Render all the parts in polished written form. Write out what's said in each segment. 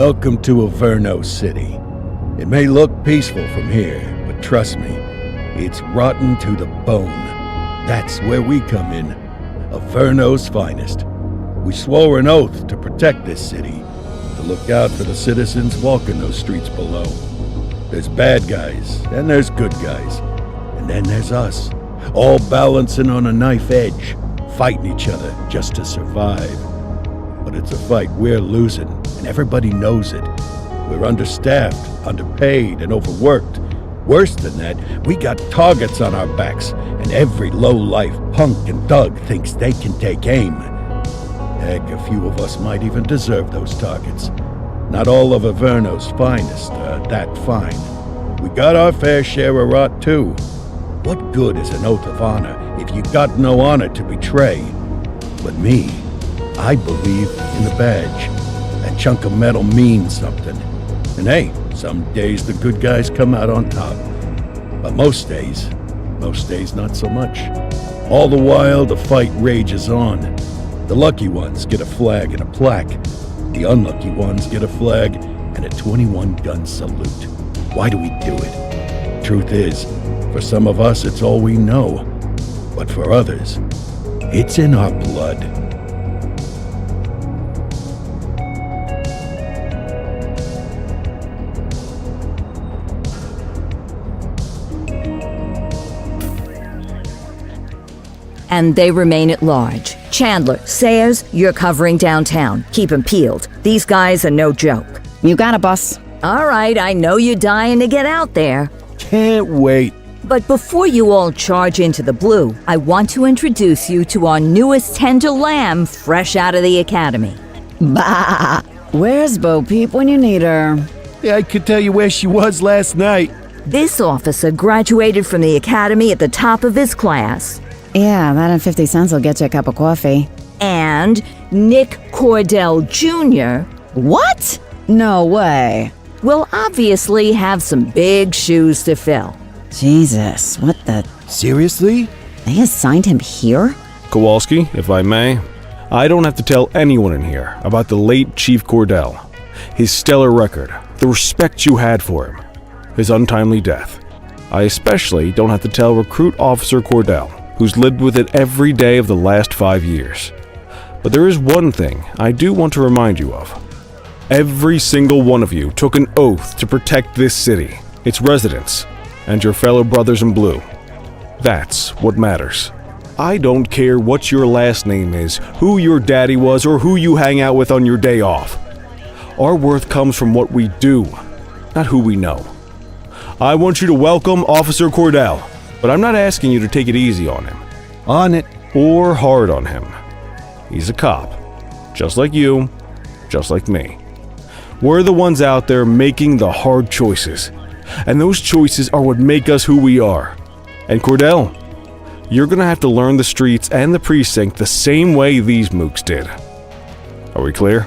Welcome to Averno City. It may look peaceful from here, but trust me, it's rotten to the bone. That's where we come in. Averno's finest. We swore an oath to protect this city, to look out for the citizens walking those streets below. There's bad guys, and there's good guys. And then there's us, all balancing on a knife edge, fighting each other just to survive. But it's a fight we're losing, and everybody knows it. We're understaffed, underpaid, and overworked. Worse than that, we got targets on our backs, and every low-life punk and thug thinks they can take aim. Heck, a few of us might even deserve those targets. Not all of Averno's finest are that fine. We got our fair share of rot, too. What good is an oath of honor if you got no honor to betray? But me, I believe in the badge. That chunk of metal means something. And hey, some days the good guys come out on top. But most days not so much. All the while, the fight rages on. The lucky ones get a flag and a plaque. The unlucky ones get a flag and a 21-gun salute. Why do we do it? Truth is, for some of us, it's all we know. But for others, it's in our blood. And they remain at large. Chandler, Sayers, you're covering downtown. Keep 'em peeled. These guys are no joke. You got it, boss. All right, I know you're dying to get out there. Can't wait. But before you all charge into the blue, I want to introduce you to our newest tender lamb fresh out of the academy. Bah! Where's Bo Peep when you need her? Yeah, I could tell you where she was last night. This officer graduated from the academy at the top of his class. Yeah, that and 50 cents will get you a cup of coffee. And Nick Cordell Jr. What? No way. will obviously have some big shoes to fill. Jesus, what the... Seriously? They assigned him here? Kowalski, if I may, I don't have to tell anyone in here about the late Chief Cordell, his stellar record, the respect you had for him, his untimely death. I especially don't have to tell Recruit Officer Cordell, who's lived with it every day of the last 5 years. But there is one thing I do want to remind you of. Every single one of you took an oath to protect this city, its residents, and your fellow brothers in blue. That's what matters. I don't care what your last name is, who your daddy was, or who you hang out with on your day off. Our worth comes from what we do, not who we know. I want you to welcome Officer Cordell, but I'm not asking you to take it easy on him. On it. Or hard on him. He's a cop, just like you, just like me. We're the ones out there making the hard choices, and those choices are what make us who we are. And Cordell, you're gonna have to learn the streets and the precinct the same way these mooks did. Are we clear?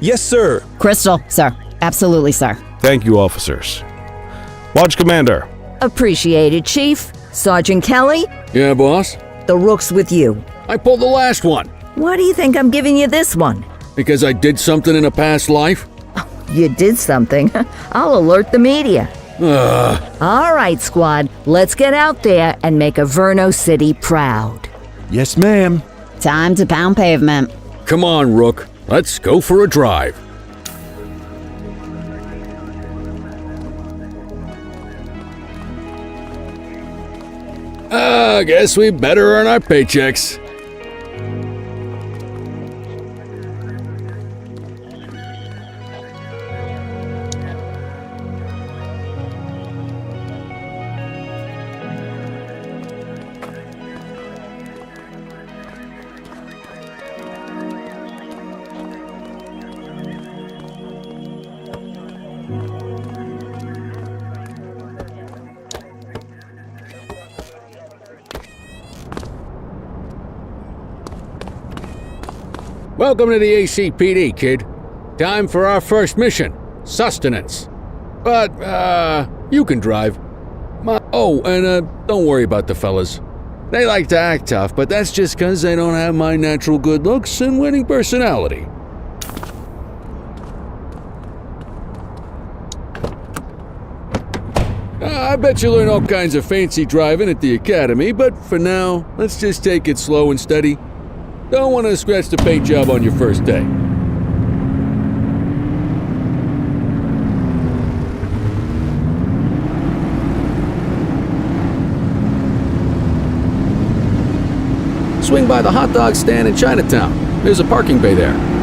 Yes, sir. Crystal, sir. Absolutely, sir. Thank you, officers. Lodge Commander. Appreciated, Chief. Sergeant Kelly, Yeah, boss? the rook's with you. I pulled the last one. Why do you think I'm giving you this one? Because I did something in a past life? You did something. I'll alert the media. All right, squad. Let's get out there and make Averno City proud. Yes, ma'am. Time to pound pavement. Come on, Rook. Let's go for a drive. I guess we better earn our paychecks. Welcome to the ACPD, kid. Time for our first mission, sustenance. But, you can drive. Don't worry about the fellas. They like to act tough, but that's just 'cause they don't have my natural good looks and winning personality. I bet you learn all kinds of fancy driving at the academy, but for now, let's just take it slow and steady. Don't want to scratch the paint job on your first day. Swing by the hot dog stand in Chinatown. There's a parking bay there.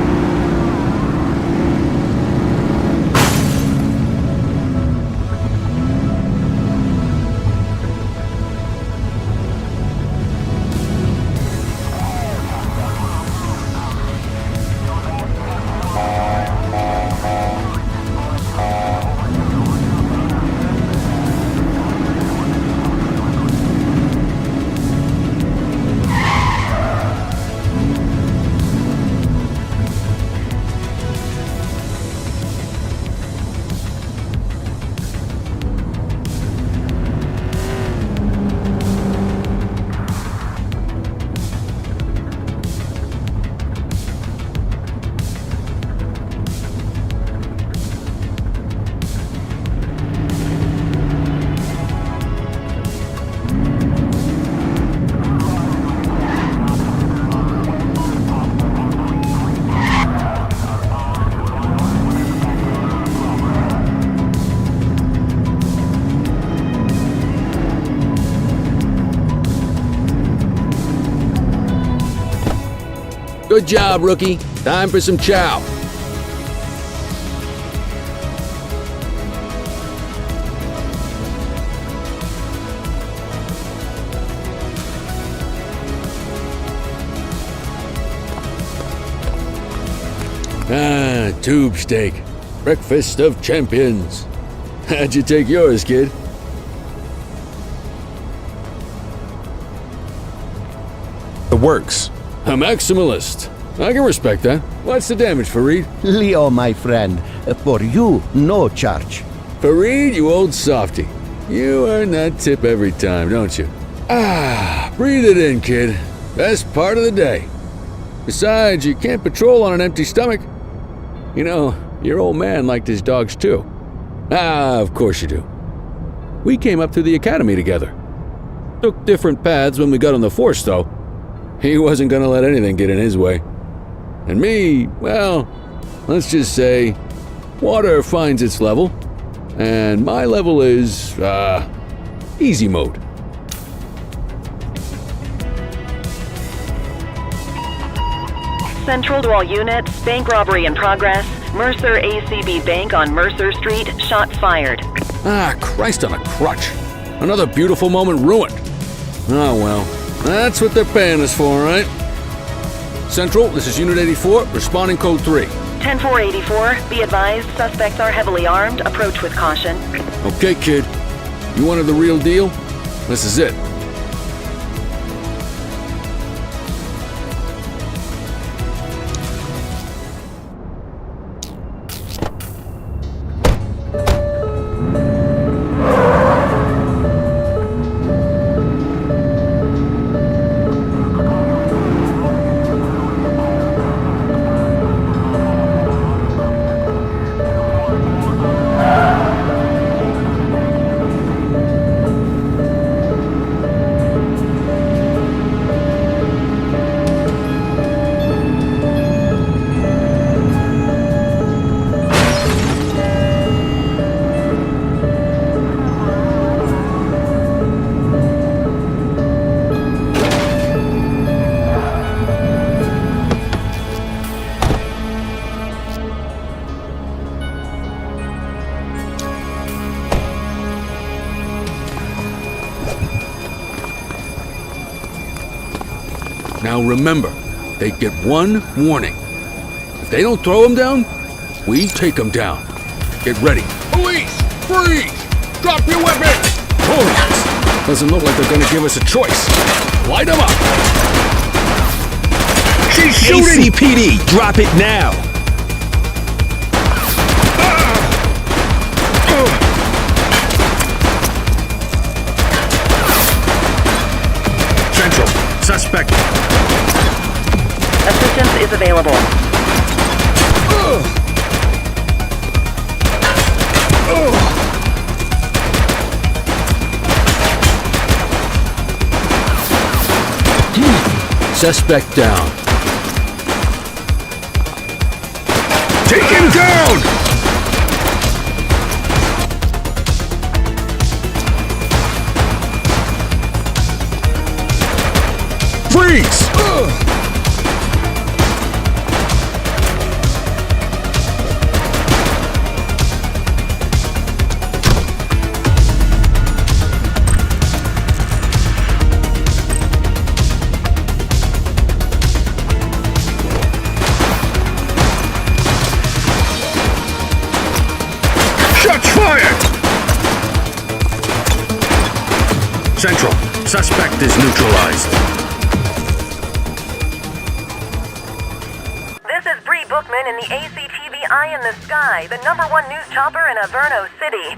Good job, rookie. Time for some chow. Ah, tube steak. Breakfast of champions. How'd you take yours, kid? The works. A maximalist. I can respect that. What's the damage, Fareed? Leo, my friend, for you, no charge. Fareed, you old softy. You earn that tip every time, don't you? Ah, breathe it in, kid. Best part of the day. Besides, you can't patrol on an empty stomach. You know, your old man liked his dogs too. Ah, of course you do. We came up through the academy together. Took different paths when we got on the force, though. He wasn't gonna let anything get in his way. And me, well, let's just say, water finds its level, and my level is, easy mode. Central to all units, bank robbery in progress. Mercer ACB Bank on Mercer Street, shots fired. Ah, Christ on a crutch. Another beautiful moment ruined. Oh well, that's what they're paying us for, right? Central, this is Unit 84, responding code 3. 10-484, be advised, suspects are heavily armed, approach with caution. Okay, kid. You wanted the real deal? This is it. Now remember, they get one warning. If they don't throw them down, we take them down. Get ready. Police! Freeze! Drop your weapons! Oh, doesn't look like they're gonna give us a choice. Light them up! She's shooting! ACPD, drop it now! Central, suspect. Assistance is available. Suspect down. Take him down! Freeze! Shots fired! Central, suspect is neutralized. This is Bree Bookman in the ACTV Eye in the Sky, the #1 news chopper in Averno City.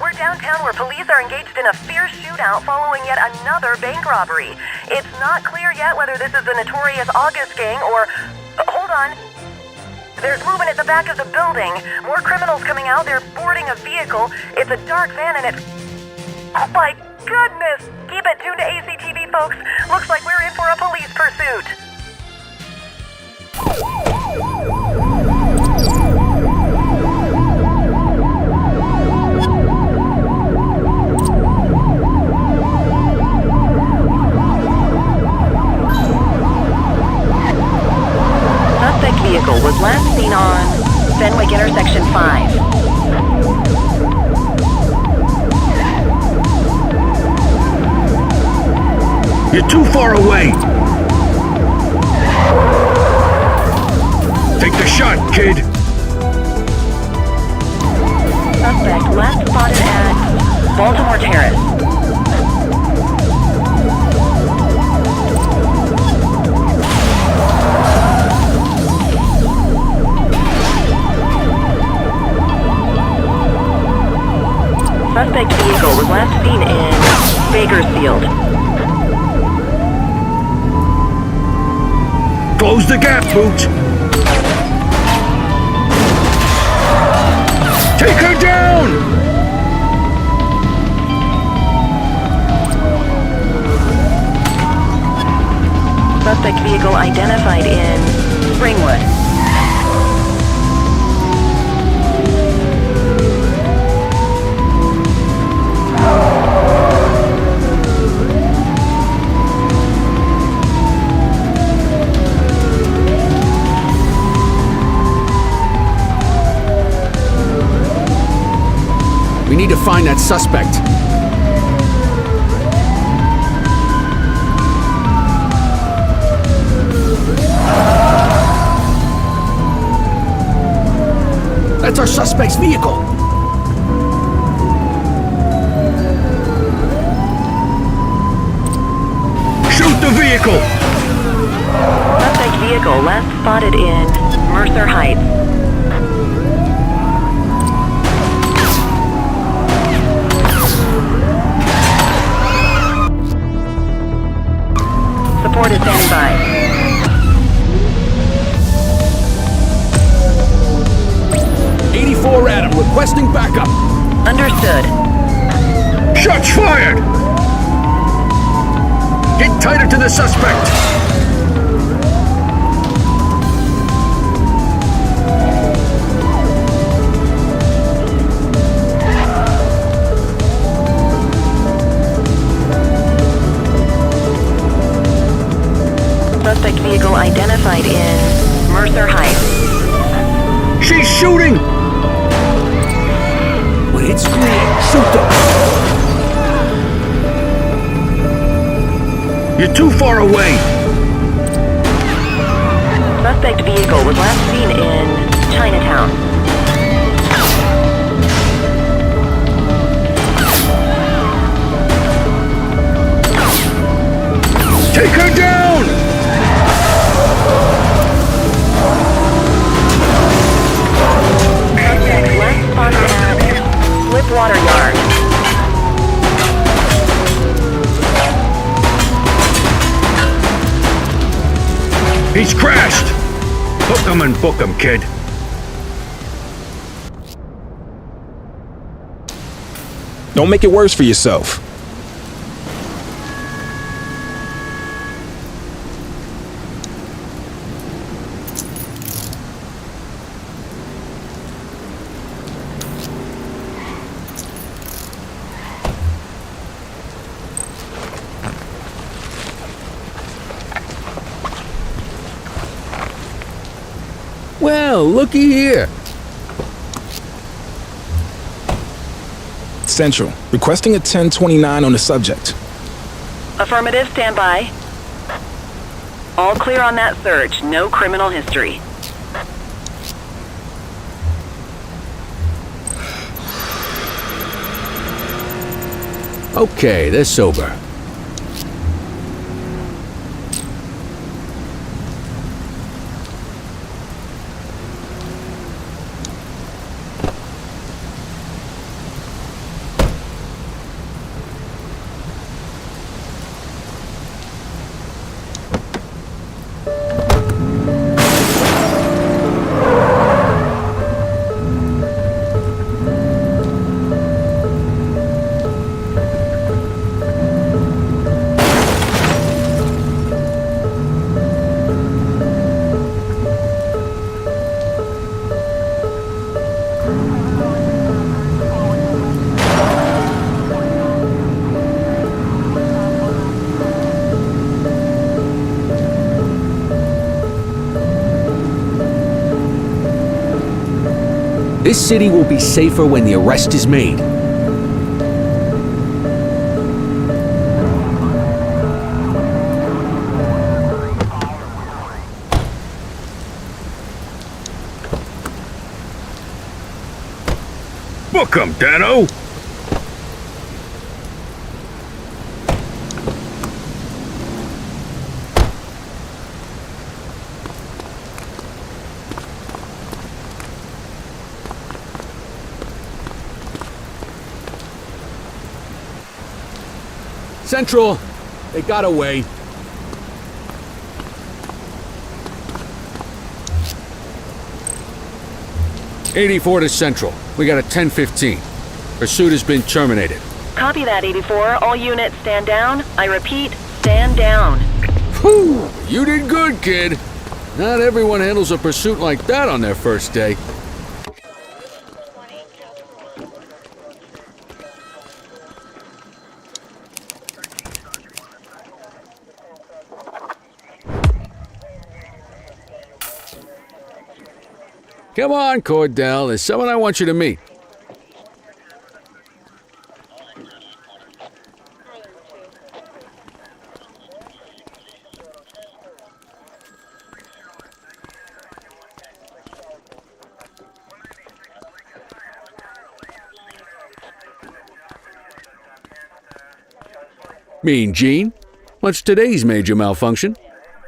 We're downtown where police are engaged in a fierce shootout following yet another bank robbery. It's not clear yet whether this is the notorious August gang or... hold on. There's movement at the back of the building. More criminals coming out. They're boarding a vehicle. It's a dark van and it's... oh my goodness! Keep it tuned to ACTV, folks. Looks like we're in for a police pursuit. Suspect vehicle was last seen on Fenwick Intersection 5. You're too far away! Take the shot, kid! Suspect last spotted at Baltimore Terrace. Suspect vehicle was last seen in Bakersfield. Close the gap, Boots! Take her down! Suspect vehicle identified in Springwood. We need to find that suspect. That's our suspect's vehicle. Shoot the vehicle! Suspect vehicle last spotted in Mercer Heights. Support is standing by. '84 Adam, requesting backup. Understood. Shots fired! Get tighter to the suspect! Suspect vehicle identified in Mercer Heights. She's shooting! When it's green, shoot them. You're too far away! Suspect vehicle was last seen in Chinatown. Take her down! Suspect last spotted at Slipwater Yard. He's crashed! Hook him and book him, kid. Don't make it worse for yourself. Well, looky here. Central, requesting a 1029 on the subject. Affirmative, stand by. All clear on that search, no criminal history. Okay, they're sober. This city will be safer when the arrest is made. Book 'em, Dano! Central, they got away. '84 to Central. We got a 1015. Pursuit has been terminated. Copy that, 84. All units stand down. I repeat, stand down. Whew! You did good, kid. Not everyone handles a pursuit like that on their first day. Come on, Cordell. There's someone I want you to meet. Mean Gene? What's today's major malfunction?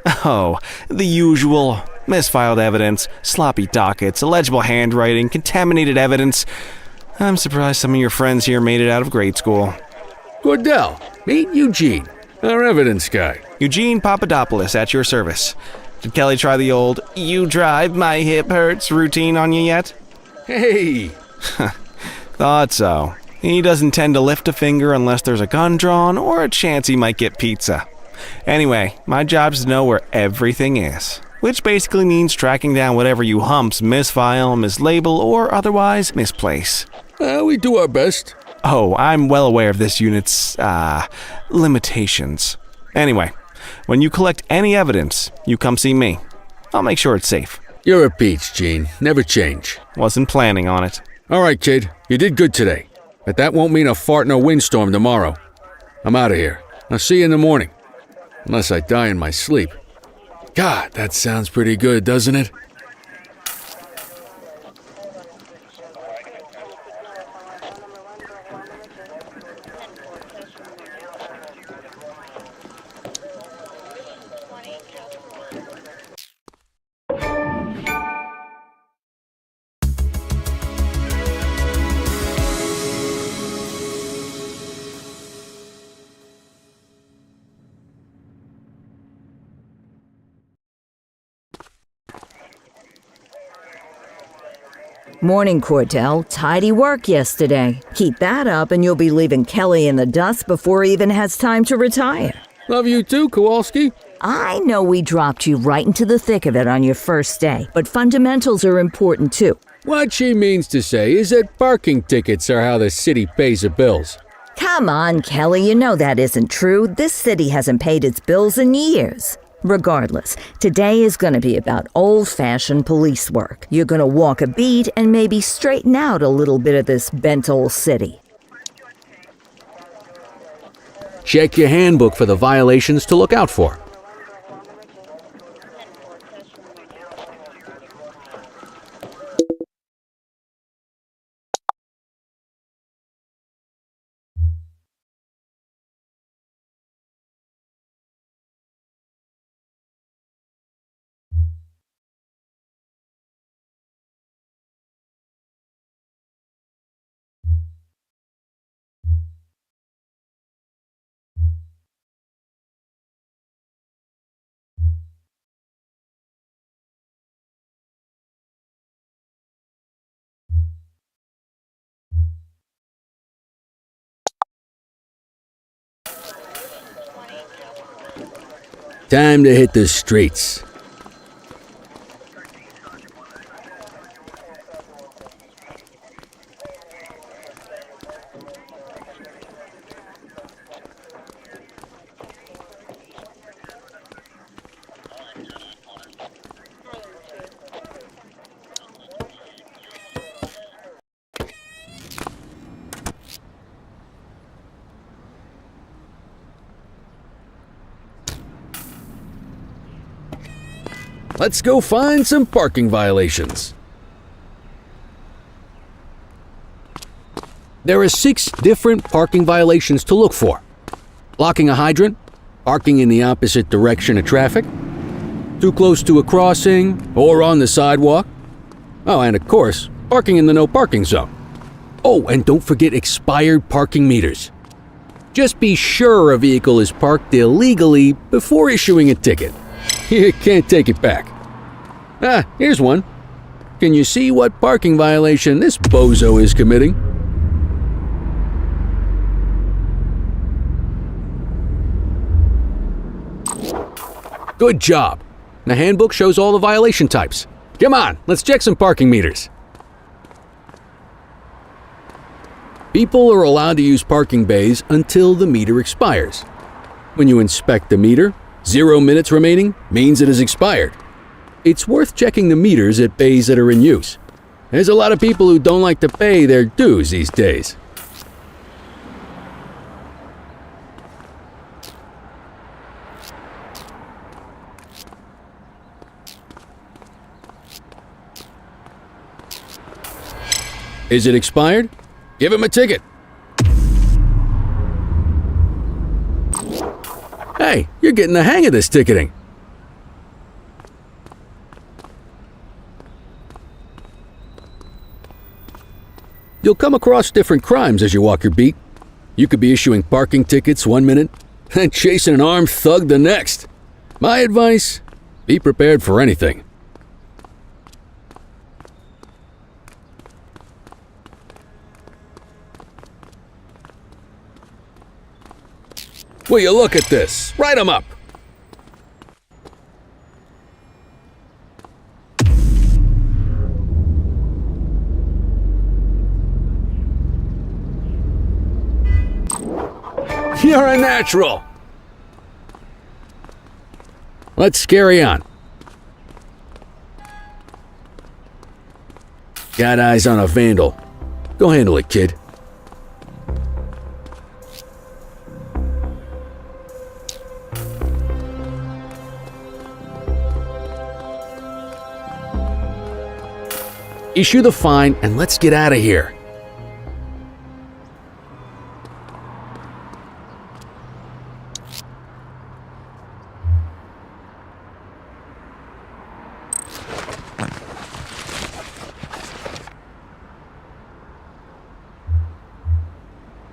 Oh, the usual. Misfiled evidence, sloppy dockets, illegible handwriting, contaminated evidence. I'm surprised some of your friends here made it out of grade school. Cordell, meet Eugene, our evidence guy. Eugene Papadopoulos at your service. Did Kelly try the old, "you drive, my hip hurts" routine on you yet? Hey! Thought so. He doesn't tend to lift a finger unless there's a gun drawn or a chance he might get pizza. Anyway, my job's to know where everything is, which basically means tracking down whatever you humps misfile, mislabel, or otherwise misplace. We do our best. Oh, I'm well aware of this unit's, limitations. Anyway, when you collect any evidence, you come see me. I'll make sure it's safe. You're a peach, Gene. Never change. Wasn't planning on it. All right, kid. You did good today. But that won't mean a fart in a windstorm tomorrow. I'm out of here. I'll see you in the morning. Unless I die in my sleep. God, that sounds pretty good, doesn't it? Morning, Cordell. Tidy work yesterday. Keep that up and you'll be leaving Kelly in the dust before he even has time to retire. Love you too, Kowalski. I know we dropped you right into the thick of it on your first day, but fundamentals are important too. What she means to say is that parking tickets are how the city pays the bills. Come on, Kelly, you know that isn't true. This city hasn't paid its bills in years. Regardless, today is going to be about old-fashioned police work. You're going to walk a beat and maybe straighten out a little bit of this bent old city. Check your handbook for the violations to look out for. Time to hit the streets. Let's go find some parking violations. There are 6 different parking violations to look for. Blocking a hydrant, parking in the opposite direction of traffic, too close to a crossing or on the sidewalk. Oh, and of course, parking in the no parking zone. Oh, and don't forget expired parking meters. Just be sure a vehicle is parked illegally before issuing a ticket. You can't take it back. Ah, here's one. Can you see what parking violation this bozo is committing? Good job. The handbook shows all the violation types. Come on, let's check some parking meters. People are allowed to use parking bays until the meter expires. When you inspect the meter, 0 minutes remaining means it is expired. It's worth checking the meters at bays that are in use. There's a lot of people who don't like to pay their dues these days. Is it expired? Give him a ticket. Hey, you're getting the hang of this ticketing. You'll come across different crimes as you walk your beat. You could be issuing parking tickets 1 minute and chasing an armed thug the next. My advice, be prepared for anything. Will you look at this? Write 'em up. You're a natural. Let's carry on. Got eyes on a vandal. Go handle it, kid. Issue the fine and let's get out of here.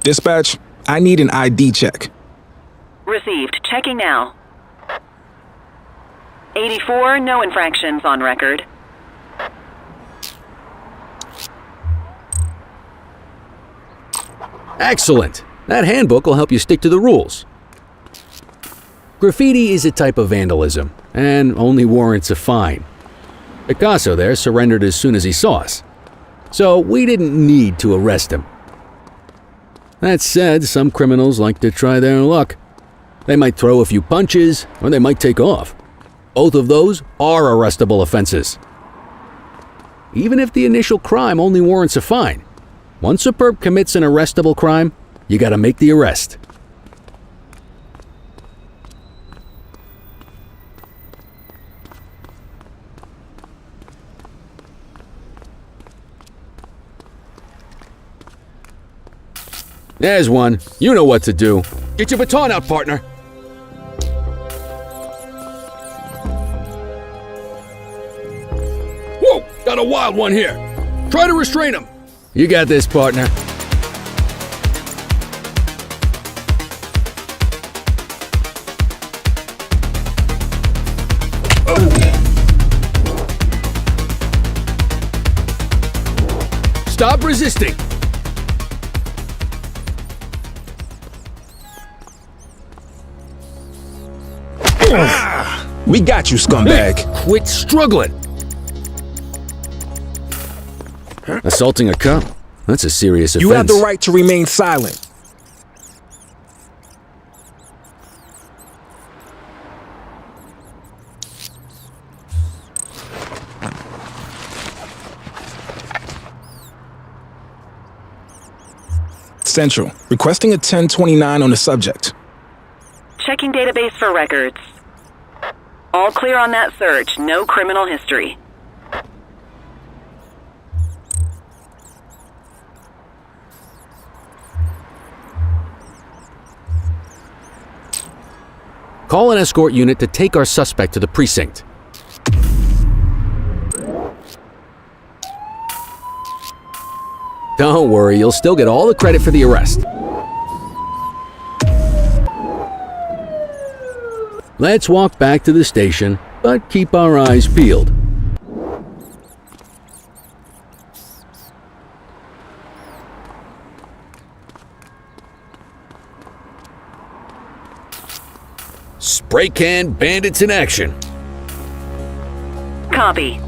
Dispatch, I need an ID check. Received. Checking now. 84, no infractions on record. Excellent. That handbook will help you stick to the rules. Graffiti is a type of vandalism and only warrants a fine. Picasso there surrendered as soon as he saw us, so we didn't need to arrest him. That said, some criminals like to try their luck. They might throw a few punches, or they might take off. Both of those are arrestable offenses. Even if the initial crime only warrants a fine, once a perp commits an arrestable crime, you gotta make the arrest. There's one. You know what to do. Get your baton out, partner. Whoa! Got a wild one here. Try to restrain him. You got this, partner. Stop resisting. We got you, scumbag. Hey, quit struggling. Assaulting a cop? That's a serious offense. You have the right to remain silent. Central, requesting a 1029 on the subject. Checking database for records. All clear on that search. No criminal history. Call an escort unit to take our suspect to the precinct. Don't worry, you'll still get all the credit for the arrest. Let's walk back to the station, but keep our eyes peeled. Spray can bandits in action. Copy.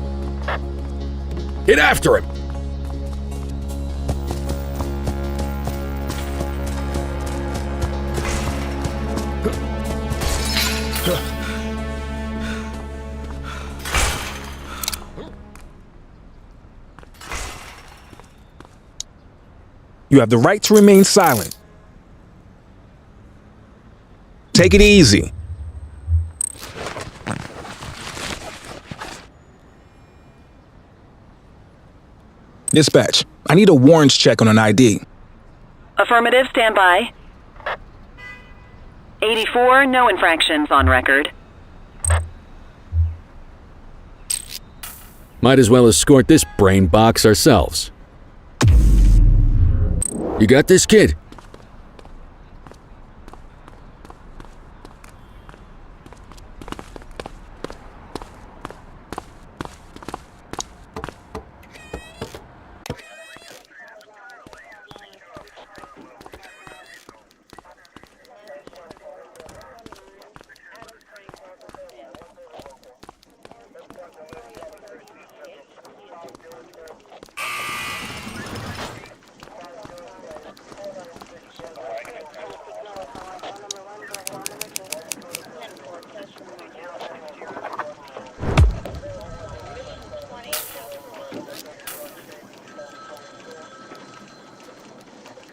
Get after him. You have the right to remain silent. Take it easy. Dispatch, I need a warrants check on an ID. Affirmative, stand by. 84, no infractions on record. Might as well escort this brain box ourselves. You got this, kid?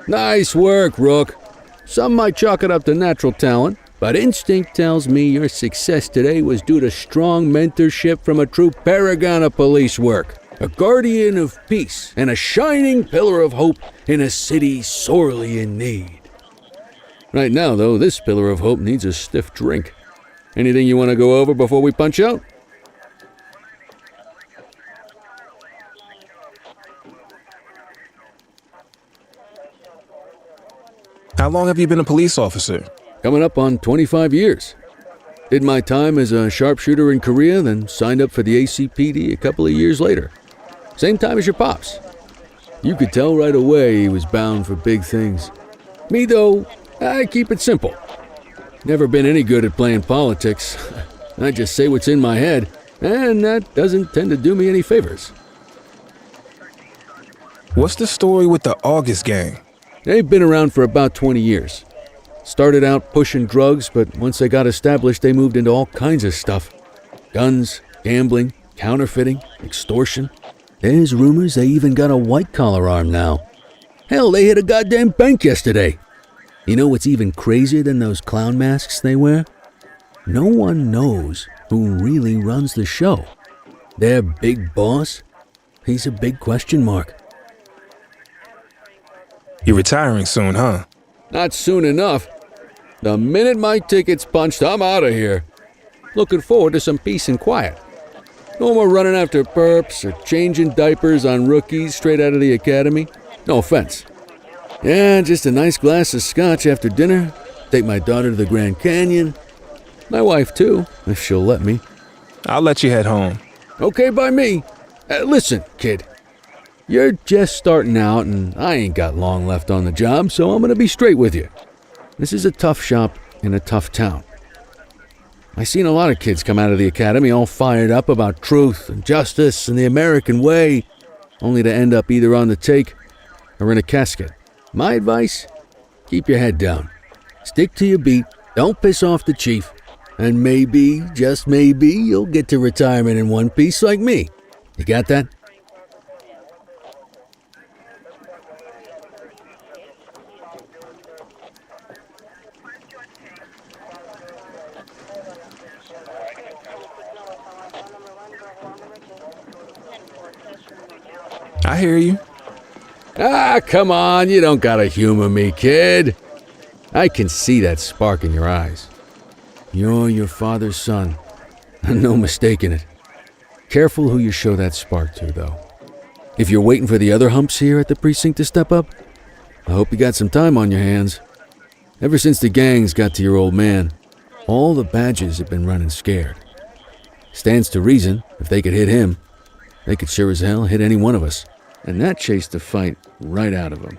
Nice work, Rook. Some might chalk it up to natural talent, but instinct tells me your success today was due to strong mentorship from a true paragon of police work, a guardian of peace, and a shining pillar of hope in a city sorely in need. Right now, though, this pillar of hope needs a stiff drink. Anything you want to go over before we punch out? How long have you been a police officer? Coming up on 25 years. Did my time as a sharpshooter in Korea, then signed up for the ACPD a couple of years later. Same time as your pops. You could tell right away he was bound for big things. Me, though, I keep it simple. Never been any good at playing politics. I just say what's in my head, and that doesn't tend to do me any favors. What's the story with the August gang? They've been around for about 20 years. Started out pushing drugs, but once they got established, they moved into all kinds of stuff. Guns, gambling, counterfeiting, extortion. There's rumors they even got a white-collar arm now. Hell, they hit a goddamn bank yesterday. You know what's even crazier than those clown masks they wear? No one knows who really runs the show. Their big boss? He's a big question mark. You're retiring soon, huh? Not soon enough. The minute my ticket's punched, I'm out of here. Looking forward to some peace and quiet. No more running after perps or changing diapers on rookies straight out of the academy. No offense. Yeah, just a nice glass of scotch after dinner. Take my daughter to the Grand Canyon. My wife, too, if she'll let me. I'll let you head home. Okay by me. Listen, kid. You're just starting out, and I ain't got long left on the job, so I'm gonna be straight with you. This is a tough shop in a tough town. I seen a lot of kids come out of the academy all fired up about truth and justice and the American way, only to end up either on the take or in a casket. My advice? Keep your head down. Stick to your beat, don't piss off the chief, and maybe, just maybe, you'll get to retirement in one piece like me. You got that? I hear you. Ah, come on, you don't gotta humor me, kid. I can see that spark in your eyes. You're your father's son. No mistaking it. Careful who you show that spark to, though. If you're waiting for the other humps here at the precinct to step up, I hope you got some time on your hands. Ever since the gangs got to your old man, all the badges have been running scared. Stands to reason, if they could hit him, they could sure as hell hit any one of us. And that chased the fight right out of him.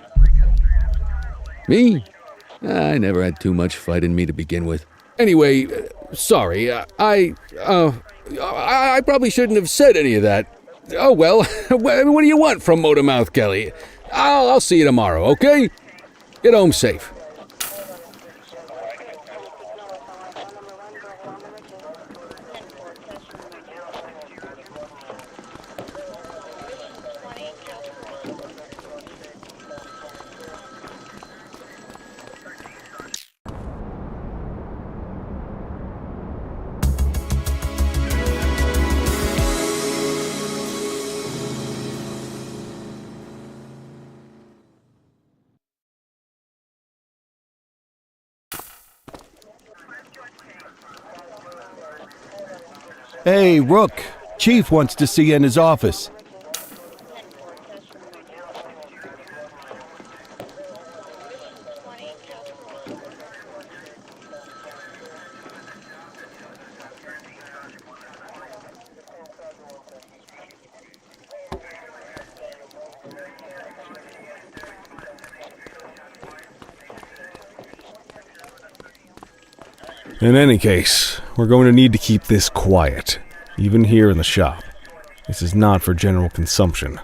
Me? I never had too much fight in me to begin with. Anyway, sorry, I probably shouldn't have said any of that. Oh well, what do you want from Motormouth Kelly? I'll see you tomorrow, okay? Get home safe. Hey, Rook. Chief wants to see you in his office. In any case, we're going to need to keep this quiet, even here in the shop. This is not for general consumption.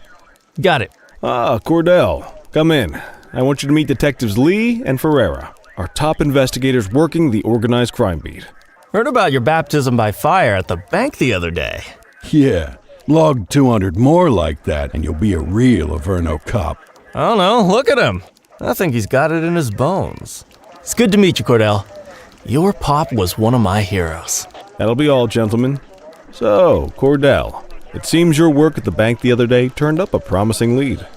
Got it. Ah, Cordell, come in. I want you to meet Detectives Lee and Ferreira, our top investigators working the organized crime beat. Heard about your baptism by fire at the bank the other day. Yeah, log 200 more like that and you'll be a real Averno cop. I don't know, look at him. I think he's got it in his bones. It's good to meet you, Cordell. Your pop was one of my heroes. That'll be all, gentlemen. So, Cordell, it seems your work at the bank the other day turned up a promising lead.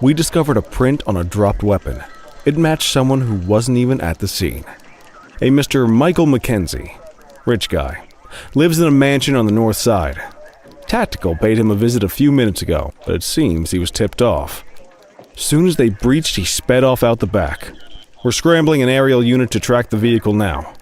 We discovered a print on a dropped weapon. It matched someone who wasn't even at the scene. A Mr. Michael McKenzie, rich guy, lives in a mansion on the north side. Tactical paid him a visit a few minutes ago, but it seems he was tipped off. Soon as they breached, he sped off out the back. We're scrambling an aerial unit to track the vehicle now.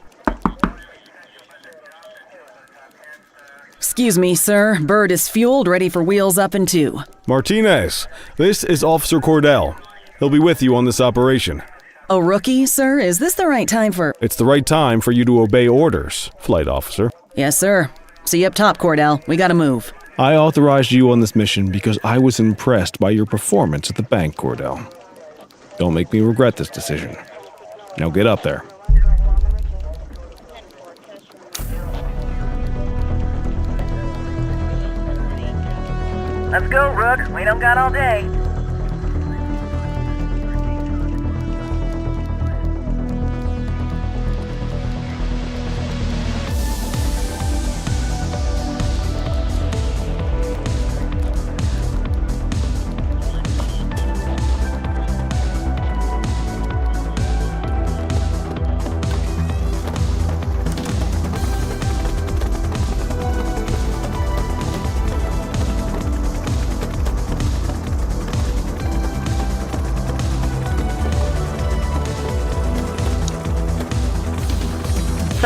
Excuse me, sir. Bird is fueled, ready for wheels up in 2. Martinez, this is Officer Cordell. He'll be with you on this operation. A rookie, sir? Is this the right time for... It's the right time for you to obey orders, Flight Officer. Yes, sir. See you up top, Cordell. We gotta move. I authorized you on this mission because I was impressed by your performance at the bank, Cordell. Don't make me regret this decision. Now get up there. Let's go, Rook. We don't got all day.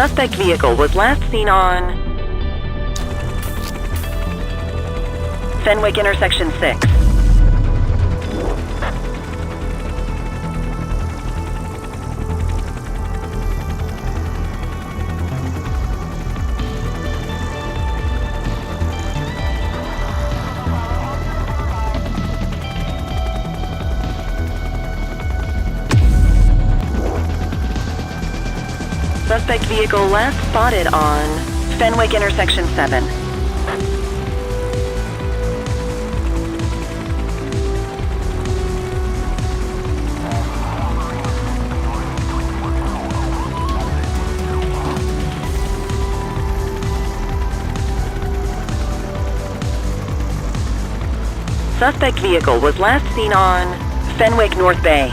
Suspect vehicle was last seen on Fenwick intersection 6. Suspect vehicle last spotted on Fenwick intersection 7. Suspect vehicle was last seen on Fenwick North Bay.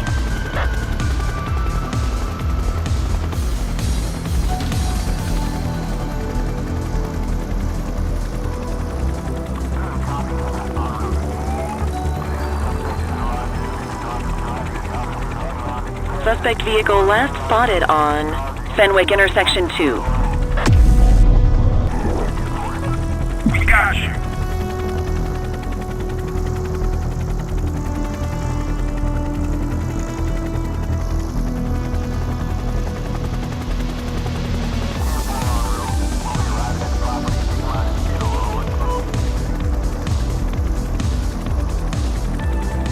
Suspect vehicle last spotted on Fenwick intersection 2. We got you.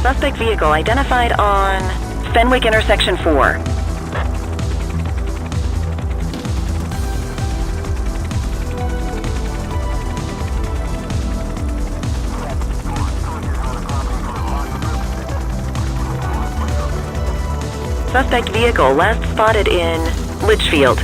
Suspect vehicle identified on Fenwick intersection 4. Suspect vehicle last spotted in Litchfield.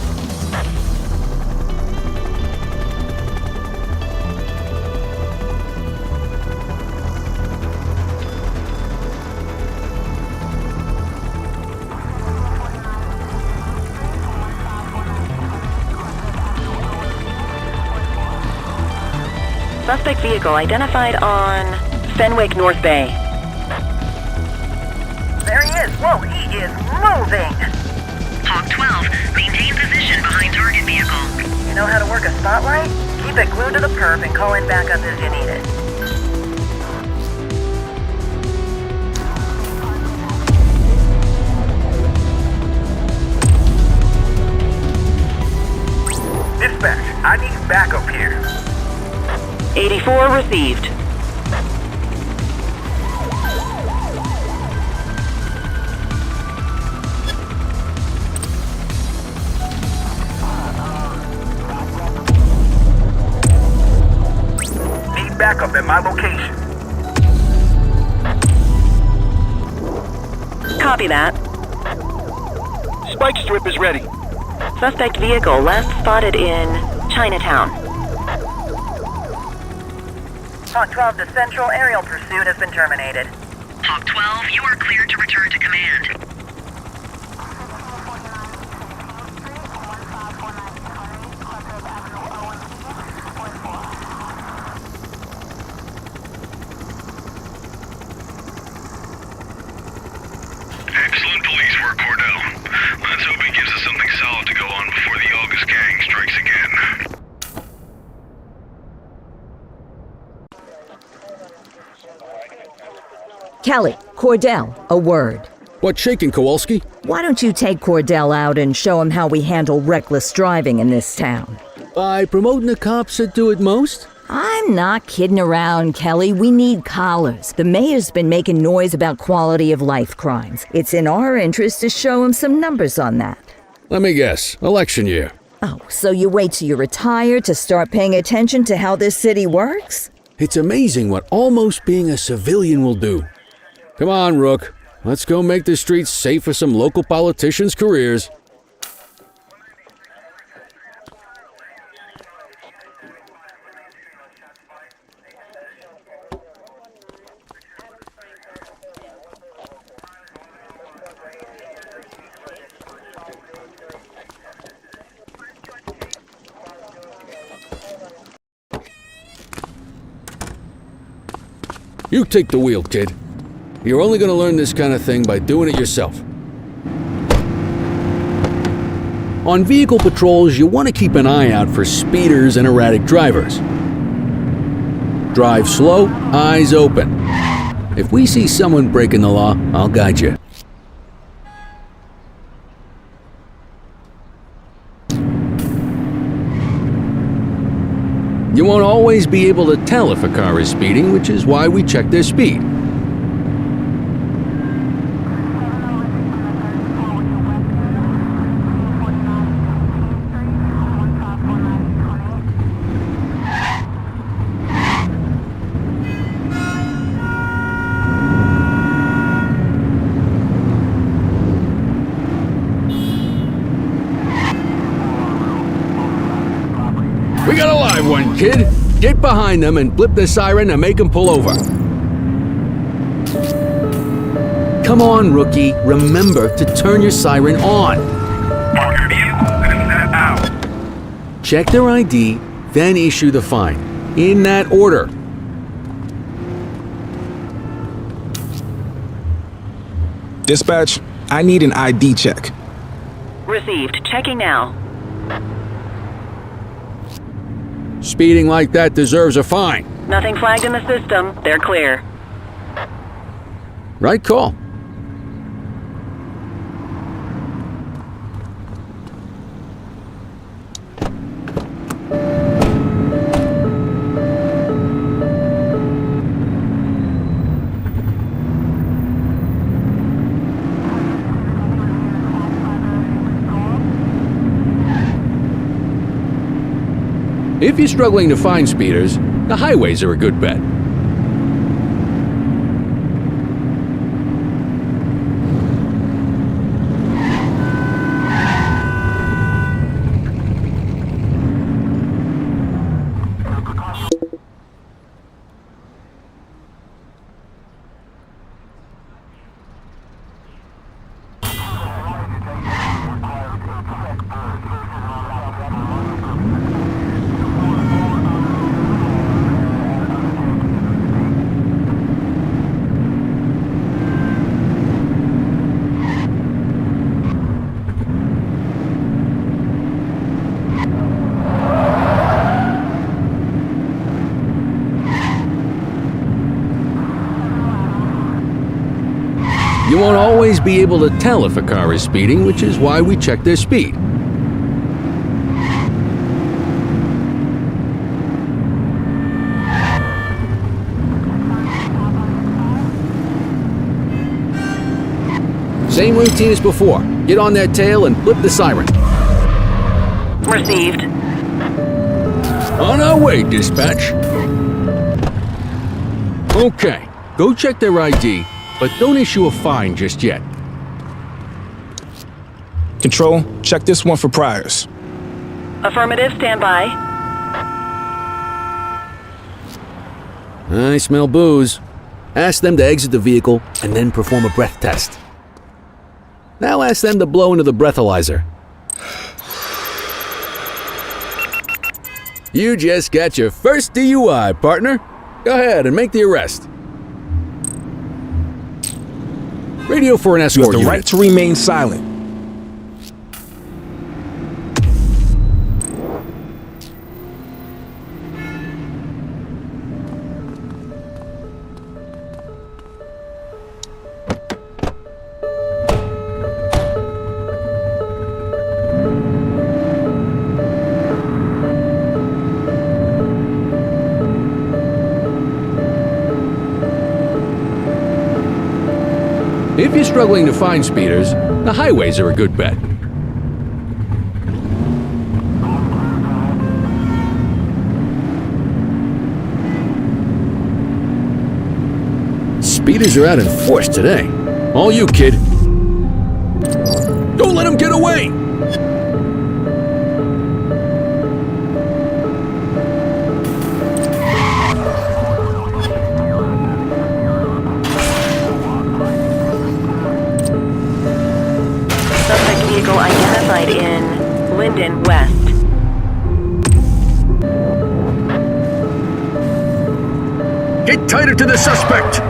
Suspect vehicle identified on Fenwick North Bay. There he is. Whoa, he is moving. Hawk 12, maintain position behind target vehicle. You know how to work a spotlight? Keep it glued to the perp and call in backup as you need it. Dispatch, I need backup here. 84 received. Need backup at my location. Copy that. Spike strip is ready. Suspect vehicle last spotted in Chinatown. Hawk 12 to Central, aerial pursuit has been terminated. Hawk 12, you are cleared to return to command. Excellent police work, Cordell. Let's hope he gives us something solid to go on before the August gang strikes again. Kelly, Cordell, a word. What's shaking, Kowalski? Why don't you take Cordell out and show him how we handle reckless driving in this town? By promoting the cops that do it most? I'm not kidding around, Kelly. We need collars. The mayor's been making noise about quality of life crimes. It's in our interest to show him some numbers on that. Let me guess. Election year. Oh, so you wait till you retire to start paying attention to how this city works? It's amazing what almost being a civilian will do. Come on, Rook. Let's go make the streets safe for some local politicians' careers. You take the wheel, kid. You're only going to learn this kind of thing by doing it yourself. On vehicle patrols, you want to keep an eye out for speeders and erratic drivers. Drive slow, eyes open. If we see someone breaking the law, I'll guide you. You won't always be able to tell if a car is speeding, which is why we check their speed. We got a live one, kid. Get behind them and blip the siren to make them pull over. Come on, rookie. Remember to turn your siren on. Check their ID, then issue the fine. In that order. Dispatch, I need an ID check. Received. Checking now. Speeding like that deserves a fine. Nothing flagged in the system. They're clear. Right call. If you're struggling to find speeders, the highways are a good bet. You won't always be able to tell if a car is speeding, which is why we check their speed. Same routine as before. Get on their tail and flip the siren. Received. On our way, dispatch. Okay, go check their ID, but don't issue a fine just yet. Control, check this one for priors. Affirmative. Stand by. I smell booze. Ask them to exit the vehicle and then perform a breath test. Now ask them to blow into the breathalyzer. You just got your first DUI, partner. Go ahead and make the arrest. Radio for an You escort have the unit. right to remain silent. If you're struggling to find speeders, the highways are a good bet. speeders are out in force today. All you, kid. Don't let him get away! Suspect vehicle identified in Linden West. Get tighter to the suspect!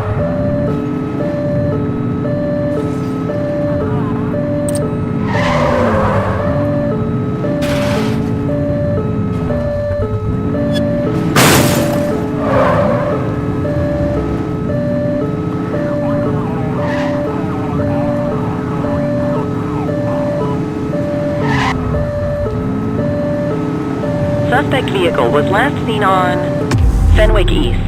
Suspect vehicle was last seen on Fenwick East.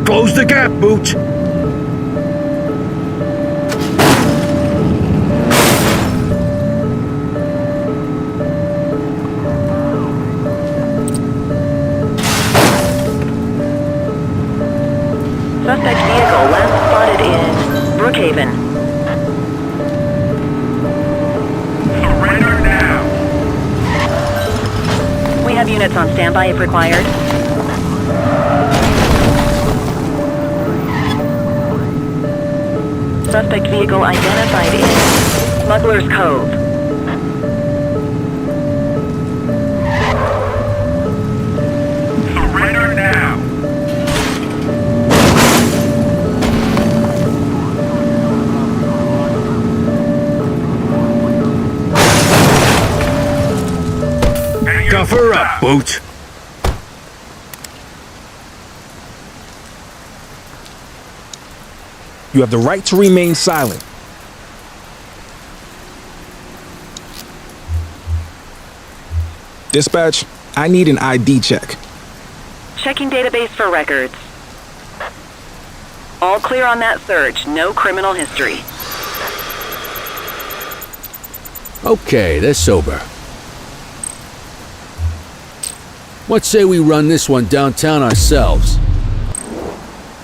Close the gap, Boot! Suspect vehicle last spotted in Brookhaven. Surrender now! We have units on standby if required. Suspect vehicle identified in Smuggler's Cove. Surrender now! Cover up, Boot! You have the right to remain silent. Dispatch, I need an ID check. Checking database for records. All clear on that search. No criminal history. Okay, they're sober. What say we run this one downtown ourselves?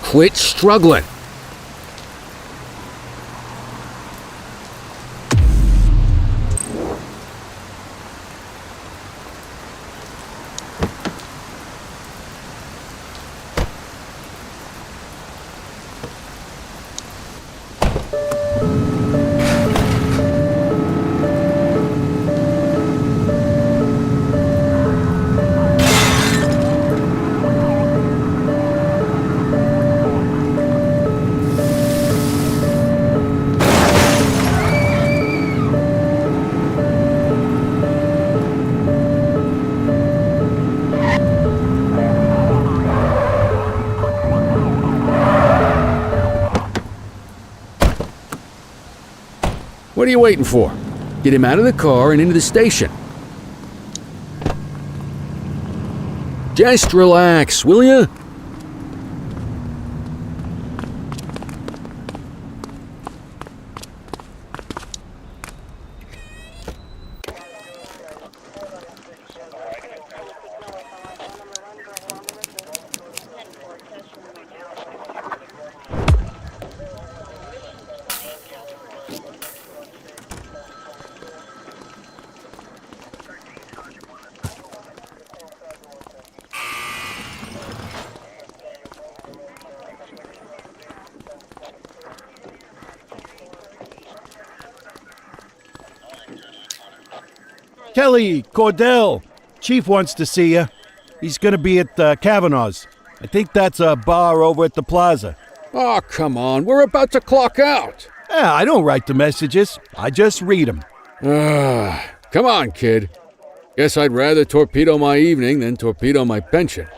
Quit struggling. What are you waiting for? Get him out of the car and into the station. Just relax, will ya? Kelly, Cordell, Chief wants to see you. He's gonna be at Kavanaugh's. I think that's a bar over at the plaza. Oh, come on, we're about to clock out. Yeah, I don't write the messages. I just read them. Come on, kid. Guess I'd rather torpedo my evening than torpedo my pension.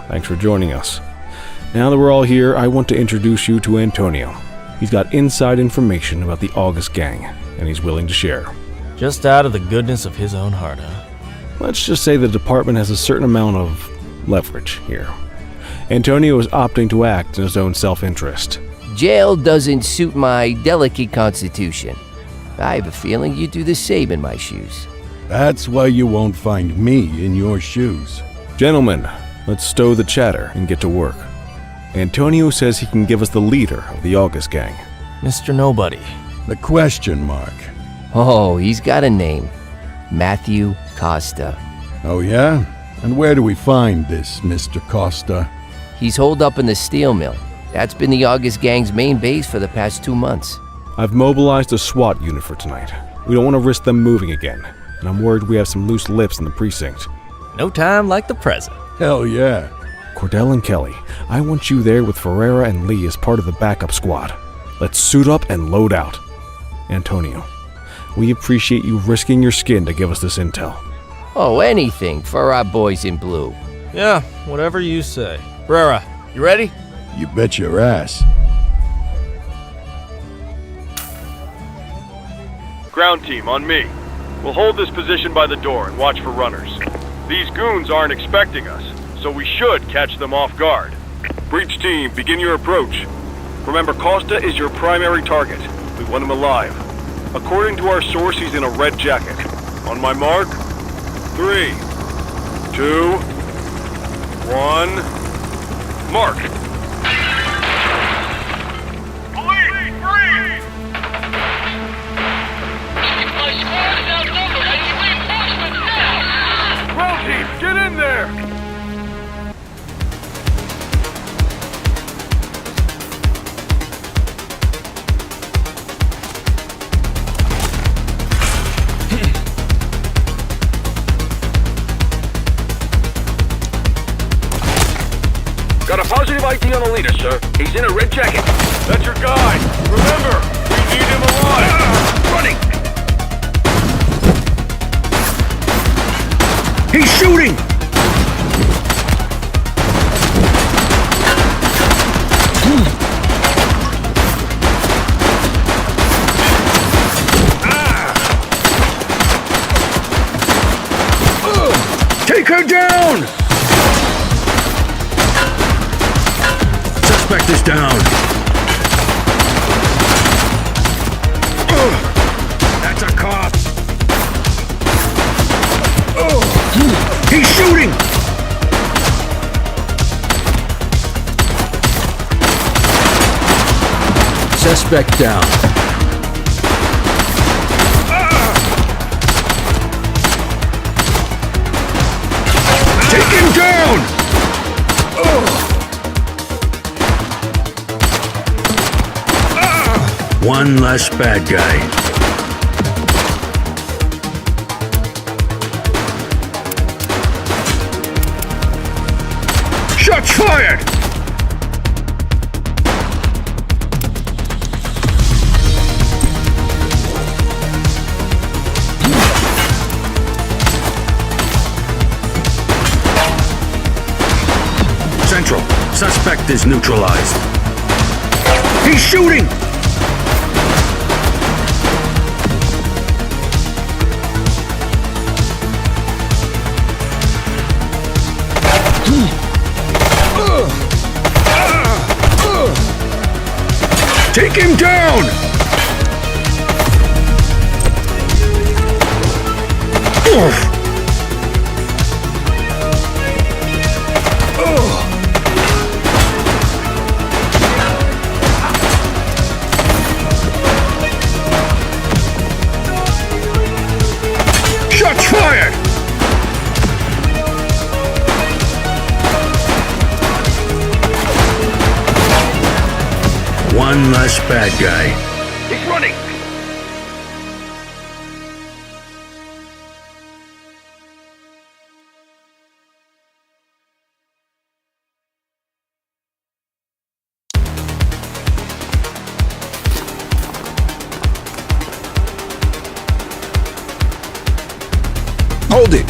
Thanks for joining us. Now that we're all here, I want to introduce you to Antonio. He's got inside information about the August gang, and he's willing to share. Just out of the goodness of his own heart, huh? Let's just say the department has a certain amount of leverage here. Antonio is opting to act in his own self-interest. Jail doesn't suit my delicate constitution. I have a feeling you'd do the same in my shoes. That's why you won't find me in your shoes. Gentlemen, let's stow the chatter and get to work. Antonio says he can give us the leader of the August gang. Mr. Nobody. The question mark. Oh, he's got a name. Matthew Costa. Oh yeah? And where do we find this Mr. Costa? He's holed up in the steel mill. That's been the August gang's main base for the past 2 months. I've mobilized a SWAT unit for tonight. We don't want to risk them moving again, and I'm worried we have some loose lips in the precinct. No time like the present. Hell yeah. Cordell and Kelly, I want you there with Ferreira and Lee as part of the backup squad. Let's suit up and load out. Antonio, we appreciate you risking your skin to give us this intel. Oh, anything for our boys in blue. Yeah, whatever you say. Brera, you ready? You bet your ass. Ground team, on me. We'll hold this position by the door and watch for runners. These goons aren't expecting us, so we should catch them off guard. Breach team, begin your approach. Remember, Costa is your primary target. We want him alive. According to our source, he's in a red jacket. On my mark, 3, 2, 1, mark! Police, freeze! My squad is outnumbered. I need reinforcements now! Ground team, get in there! Got a positive ID on the leader, sir. He's in a red jacket. That's your guy. Remember, we need him alive. Running! He's shooting! Take her down! Suspect is down. That's a cop. He's shooting! Suspect down. Take him down! One less bad guy. Shots fired! Central, suspect is neutralized. He's shooting! Take him down! Shots fired! One less bad guy. He's running! Hold it!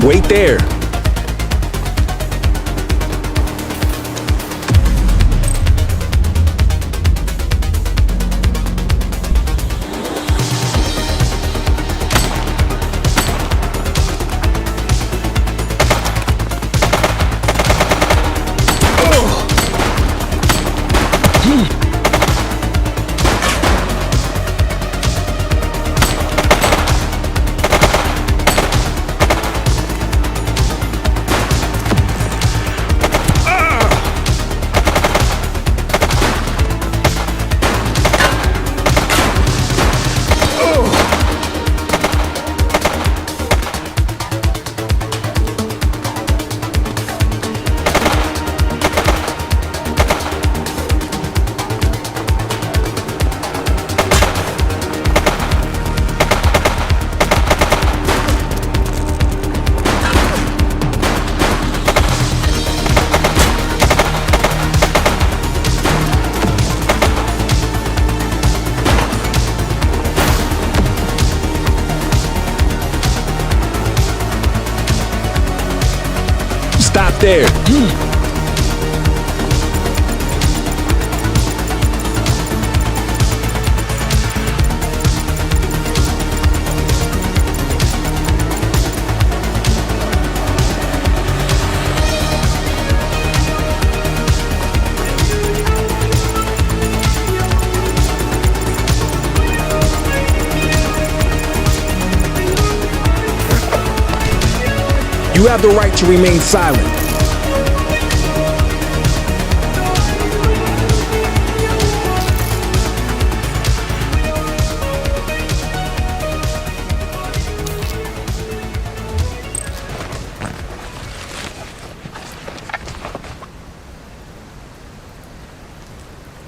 Wait there. Stop there. You have the right to remain silent.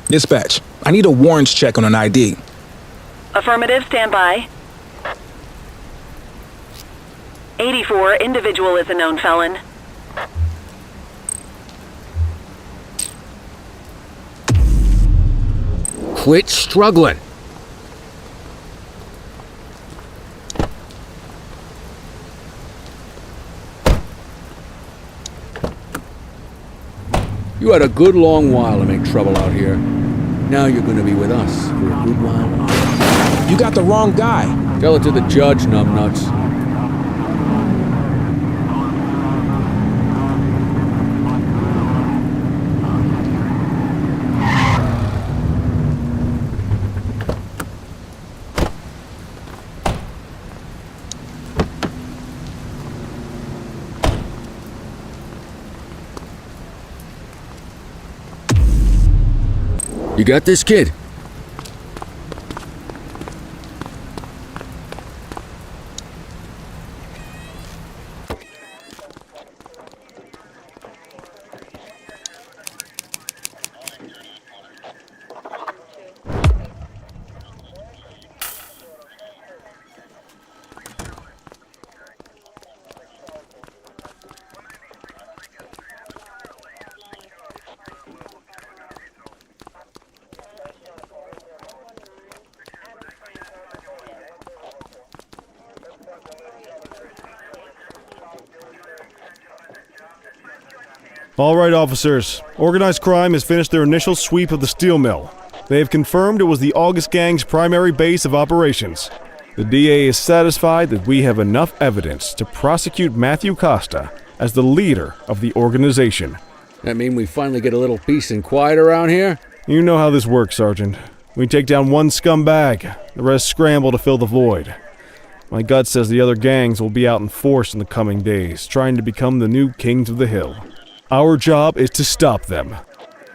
Dispatch, I need a warrants check on an ID. Affirmative, stand by. 84, individual is a known felon. Quit struggling. You had a good long while to make trouble out here. Now you're going to be with us for a good while. You got the wrong guy. Tell it to the judge, numbnuts. You got this, kid? All right, officers. Organized crime has finished their initial sweep of the steel mill. They have confirmed it was the August Gang's primary base of operations. The DA is satisfied that we have enough evidence to prosecute Matthew Costa as the leader of the organization. That mean we finally get a little peace and quiet around here? You know how this works, Sergeant. We take down one scumbag, the rest scramble to fill the void. My gut says the other gangs will be out in force in the coming days, trying to become the new kings of the hill. Our job is to stop them.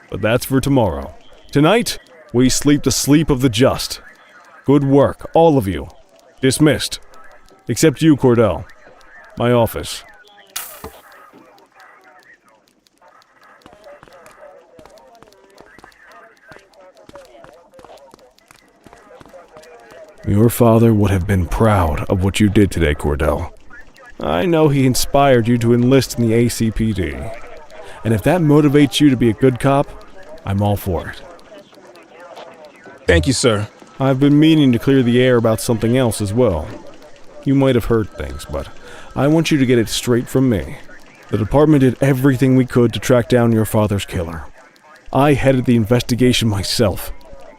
But that's for tomorrow. Tonight, we sleep the sleep of the just. Good work, all of you. Dismissed. Except you, Cordell. My office. Your father would have been proud of what you did today, Cordell. I know he inspired you to enlist in the ACPD. And if that motivates you to be a good cop, I'm all for it. Thank you, sir. I've been meaning to clear the air about something else as well. You might have heard things, but I want you to get it straight from me. The department did everything we could to track down your father's killer. I headed the investigation myself,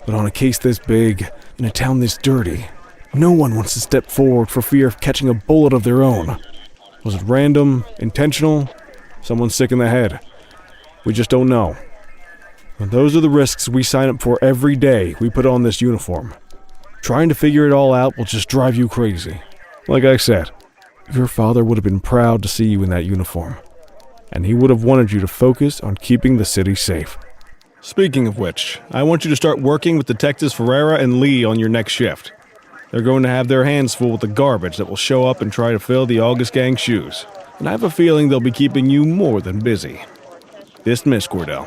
but on a case this big, in a town this dirty, no one wants to step forward for fear of catching a bullet of their own. Was it random, intentional, someone sick in the head? We just don't know. And those are the risks we sign up for every day we put on this uniform. Trying to figure it all out will just drive you crazy. Like I said, your father would have been proud to see you in that uniform, and he would have wanted you to focus on keeping the city safe. Speaking of which, I want you to start working with Detectives Ferreira and Lee on your next shift. They're going to have their hands full with the garbage that will show up and try to fill the August Gang's shoes, and I have a feeling they'll be keeping you more than busy. Dismiss, Cordell.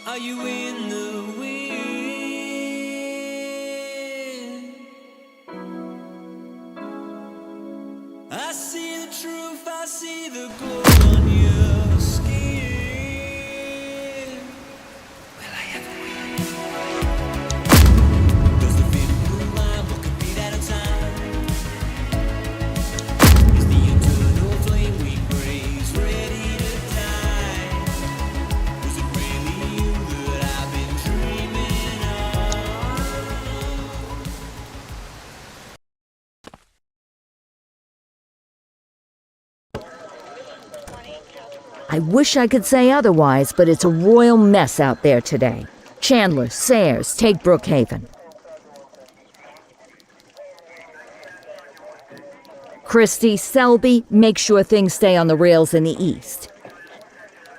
Are you in the wind? I see the truth, I see the glow on your skin. Will I ever win? Does the feeling move mine? What could be that a time? Is the eternal flame we praise ready to die? Was it really you that I've been dreaming I wish I could say otherwise, but it's a royal mess out there today. Chandler, Sayers, take Brookhaven. Christie, Selby, make sure things stay on the rails in the east.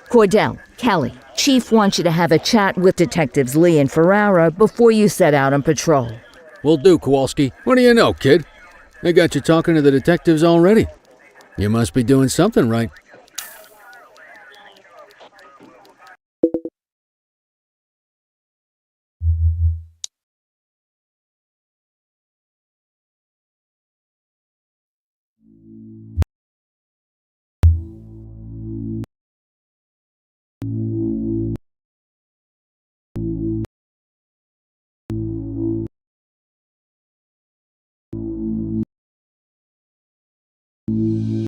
Cordell, Kelly, Chief wants you to have a chat with Detectives Lee and Ferrara before you set out on patrol. Will do, Kowalski. What do you know, kid? They got you talking to the detectives already. You must be doing something right.